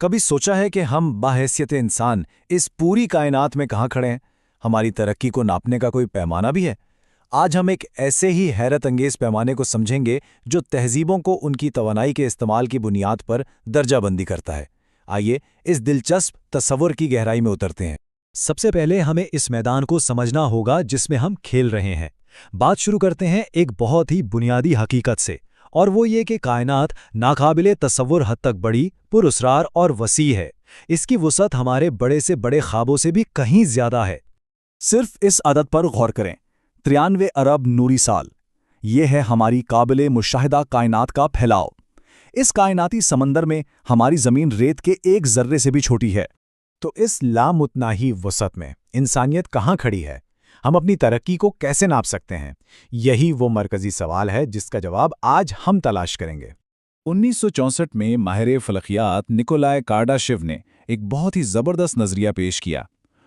कभी सोचा है कि हम बाहैसियत इंसान इस पूरी कायनात में कहाँ खड़े हैं? हमारी तरक्की को नापने का कोई पैमाना भी है? आज हम एक ऐसे ही हैरत अंगेज पैमाने को समझेंगे जो तहजीबों को उनकी तवानाई के इस्तेमाल की बुनियाद पर दर्जाबंदी करता है। आइए इस दिलचस्प तस्वुर की गहराई में उतरते हैं। सबसे पहले हमें इस मैदान को समझना होगा जिसमें हम खेल रहे हैं। बात शुरू करते हैं एक बहुत ही बुनियादी हकीकत से, और वो ये कि कायनात नाकाबिले तसव्वुर हद तक बड़ी, पुरअसरार और वसी है। इसकी वुसअत हमारे बड़े से बड़े ख्वाबों से भी कहीं ज्यादा है। सिर्फ इस आदत पर गौर करें, 93 अरब नूरी साल। ये है हमारी काबिले मुशाहिदा कायनात का फैलाव। इस कायनाती समंदर में हमारी ज़मीन रेत के एक जर्रे से भी छोटी है। तो इस लामुतनाही वसत में इंसानियत कहाँ खड़ी है? हम अपनी तरक्की को कैसे नाप सकते हैं? यही वो मरकजी सवाल है जिसका जवाब आज हम तलाश करेंगे। 1964 में माहिर फलकियात निकोलाई कार्डाशेव ने एक बहुत ही ज़बरदस्त नज़रिया पेश किया।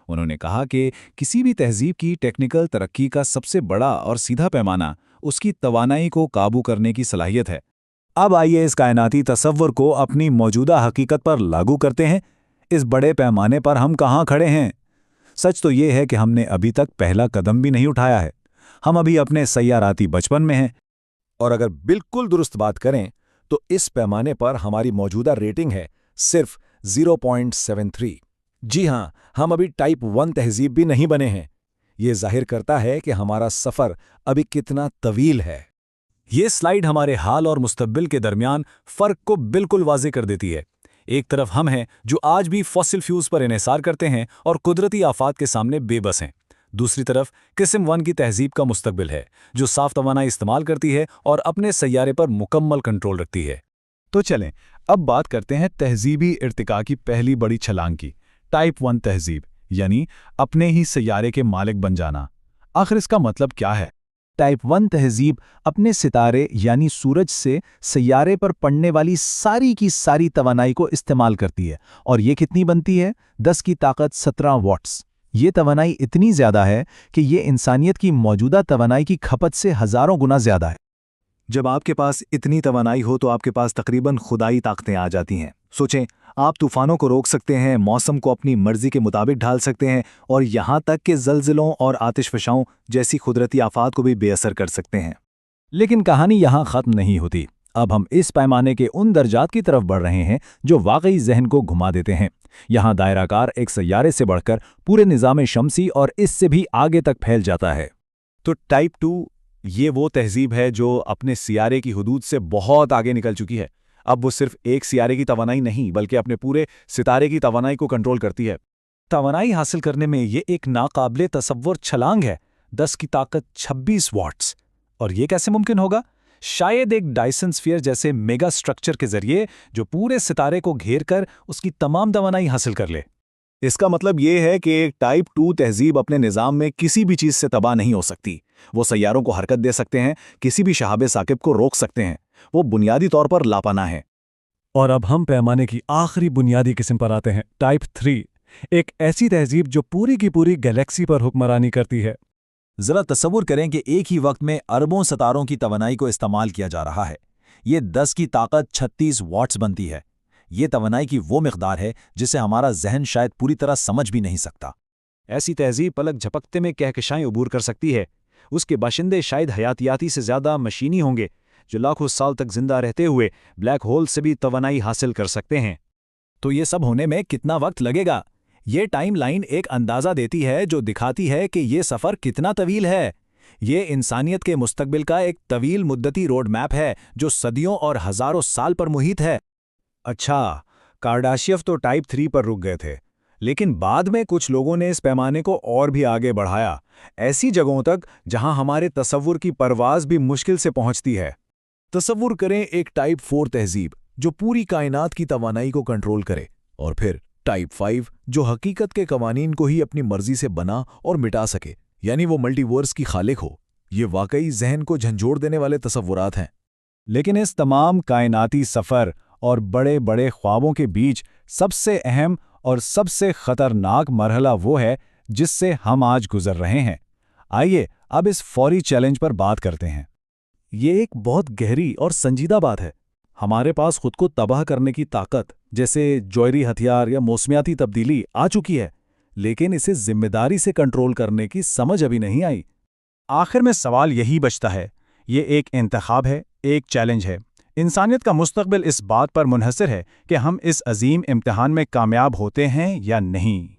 उन्होंने कहा कि किसी भी तहजीब की टेक्निकल तरक्की का सबसे बड़ा और सीधा पैमाना उसकी तवानाई को काबू करने की सलाहियत है। अब आइए इस कायनाती तसव्वुर को अपनी मौजूदा हकीकत पर लागू करते हैं। इस बड़े पैमाने पर हम कहाँ खड़े हैं? सच तो ये है कि हमने अभी तक पहला कदम भी नहीं उठाया है। हम अभी अपने सैयाराती बचपन में हैं। और अगर बिल्कुल दुरुस्त बात करें तो इस पैमाने पर हमारी मौजूदा रेटिंग है सिर्फ 0.73। जी हाँ, हम अभी टाइप 1 तहजीब भी नहीं बने हैं। ये जाहिर करता है कि हमारा सफ़र अभी कितना तवील है। ये स्लाइड हमारे हाल और मुस्तकबिल के दरमियान फ़र्क को बिल्कुल वाज़े कर देती है। एक तरफ हम हैं जो आज भी फॉसिल फ्यूल्स पर इन्हिसार करते हैं और कुदरती आफात के सामने बेबस हैं। दूसरी तरफ किस्म 1 की तहजीब का मुस्तकबिल है जो साफ तवानाई इस्तेमाल करती है और अपने सैयारे पर मुकम्मल कंट्रोल रखती है। तो चलें अब बात करते हैं तहजीबी इर्तिका की पहली बड़ी छलांग की, टाइप 1 तहजीब, यानी अपने ही सैयारे के मालिक बन जाना। आखिर इसका मतलब क्या है? टाइप 1 तहजीब अपने सितारे यानी सूरज से सैयारे पर पड़ने वाली सारी की सारी तवानाई को इस्तेमाल करती है। और ये कितनी बनती है? 10 की ताकत 17 वॉट्स। ये तवानाई इतनी ज़्यादा है कि ये इंसानियत की मौजूदा तवानाई की खपत से हज़ारों गुना ज़्यादा है। जब आपके पास इतनी तवानाई हो तो आपके पास तकरीबन खुदाई ताकतें आ जाती हैं। सोचें, आप तूफ़ानों को रोक सकते हैं, मौसम को अपनी मर्जी के मुताबिक ढाल सकते हैं और यहाँ तक कि ज़लज़लों और आतिशफ़शाओं जैसी कुदरती आफात को भी बेअसर कर सकते हैं। लेकिन कहानी यहाँ ख़त्म नहीं होती। अब हम इस पैमाने के उन दर्जात की तरफ बढ़ रहे हैं जो वाकई जहन को घुमा देते हैं। यहाँ दायराकार एक सैयारे से बढ़कर पूरे निज़ाम शमसी और इससे भी आगे तक फैल जाता है। तो टाइप 2 ये वो तहजीब है जो अपने सियारे की हुदूद से बहुत आगे निकल चुकी है। अब वो सिर्फ एक सियारे की तवानाई नहीं बल्कि अपने पूरे सितारे की तवानाई को कंट्रोल करती है। तवानाई हासिल करने में ये एक नाकाबिले तसव्वुर छलांग है, 10 की ताकत 26 वॉट्स। और ये कैसे मुमकिन होगा? शायद एक डायसन स्फीयर जैसे मेगा स्ट्रक्चर के जरिए जो पूरे सितारे को घेर कर उसकी तमाम तवानाई हासिल कर ले। इसका मतलब ये है कि एक टाइप 2 तहजीब अपने निज़ाम में किसी भी चीज़ से तबाह नहीं हो सकती। वो सैयारों को हरकत दे सकते हैं, किसी भी शहाब साकिब को रोक सकते हैं। वो बुनियादी तौर पर लापना है। और अब हम पैमाने की आखिरी बुनियादी किस्म पर आते हैं, टाइप 3, एक ऐसी तहजीब जो पूरी की पूरी गैलेक्सी पर हुक्मरानी करती है। ज़रा तसव्वुर करें कि एक ही वक्त में अरबों सितारों की तवानाई को इस्तेमाल किया जा रहा है। ये 10 की ताकत 36 वॉट्स बनती है। ये तवानाई की वो मिक़दार है जिसे हमारा जहन शायद पूरी तरह समझ भी नहीं सकता। ऐसी तहजीब पलक झपकते में कहकशाएं अबूर कर सकती है। उसके बाशिंदे शायद हयातियाती से ज़्यादा मशीनी होंगे, जो लाखों साल तक जिंदा रहते हुए ब्लैक होल से भी तवानाई हासिल कर सकते हैं। तो ये सब होने में कितना वक्त लगेगा? ये टाइम लाइन एक अंदाज़ा देती है जो दिखाती है कि ये सफ़र कितना तवील है। ये इंसानियत के मुस्तकबिल का एक तवील मुद्दती रोड मैप है जो सदियों और हज़ारों साल पर मुहित है। अच्छा, कार्डाशियव तो टाइप 3 पर रुक गए थे, लेकिन बाद में कुछ लोगों ने इस पैमाने को और भी आगे बढ़ाया, ऐसी जगहों तक जहां हमारे तसव्वुर की परवाज़ भी मुश्किल से पहुंचती है। तसव्वुर करें एक टाइप 4 तहजीब जो पूरी कायनात की तवानाई को कंट्रोल करे, और फिर टाइप 5 जो हकीकत के कवानीन को ही अपनी मर्जी से बना और मिटा सके, यानी वो मल्टीवर्स की खालिक हो। ये वाकई जहन को झंझोड़ देने वाले तसव्वुरात हैं। लेकिन इस तमाम कायनाती सफ़र और बड़े बड़े ख्वाबों के बीच सबसे अहम और सबसे ख़तरनाक मरहला वो है जिससे हम आज गुजर रहे हैं। आइए अब इस फौरी चैलेंज पर बात करते हैं। ये एक बहुत गहरी और संजीदा बात है। ہمارے پاس خود کو تباہ کرنے کی طاقت جیسے جوہری ہتھیار یا موسمیاتی تبدیلی آ چکی ہے، لیکن اسے ذمہ داری سے کنٹرول کرنے کی سمجھ ابھی نہیں آئی۔ آخر میں سوال یہی بچتا ہے، یہ ایک انتخاب ہے، ایک چیلنج ہے۔ انسانیت کا مستقبل اس بات پر منحصر ہے کہ ہم اس عظیم امتحان میں کامیاب ہوتے ہیں یا نہیں۔